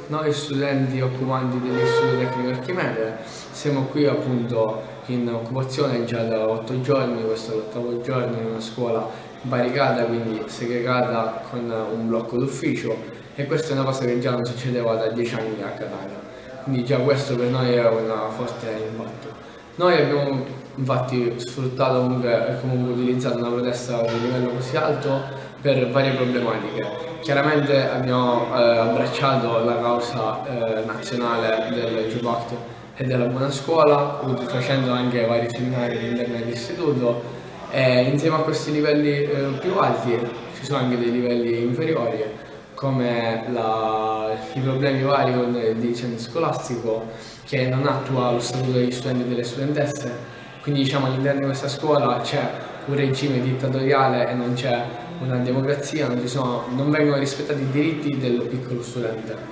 Noi studenti occupanti dell'Istituto Tecnico Archimede siamo qui appunto in occupazione già da 8 giorni, questo è l'8° giorno in una scuola barricata, quindi segregata con un blocco d'ufficio, e questa è una cosa che già non succedeva da 10 anni a Catania, quindi già questo per noi è un forte impatto. Noi abbiamo infatti sfruttato e comunque utilizzato una protesta di livello così alto per varie problematiche. Chiaramente abbiamo abbracciato la causa nazionale del Jobs Act e della buona scuola, facendo anche vari seminari all'interno dell'istituto, e insieme a questi livelli più alti ci sono anche dei livelli inferiori, come i problemi vari con il dirigente scolastico che non attua lo statuto degli studenti e delle studentesse. Quindi diciamo all'interno di questa scuola c'è un regime dittatoriale e non c'è una democrazia, non vengono rispettati i diritti del piccolo studente.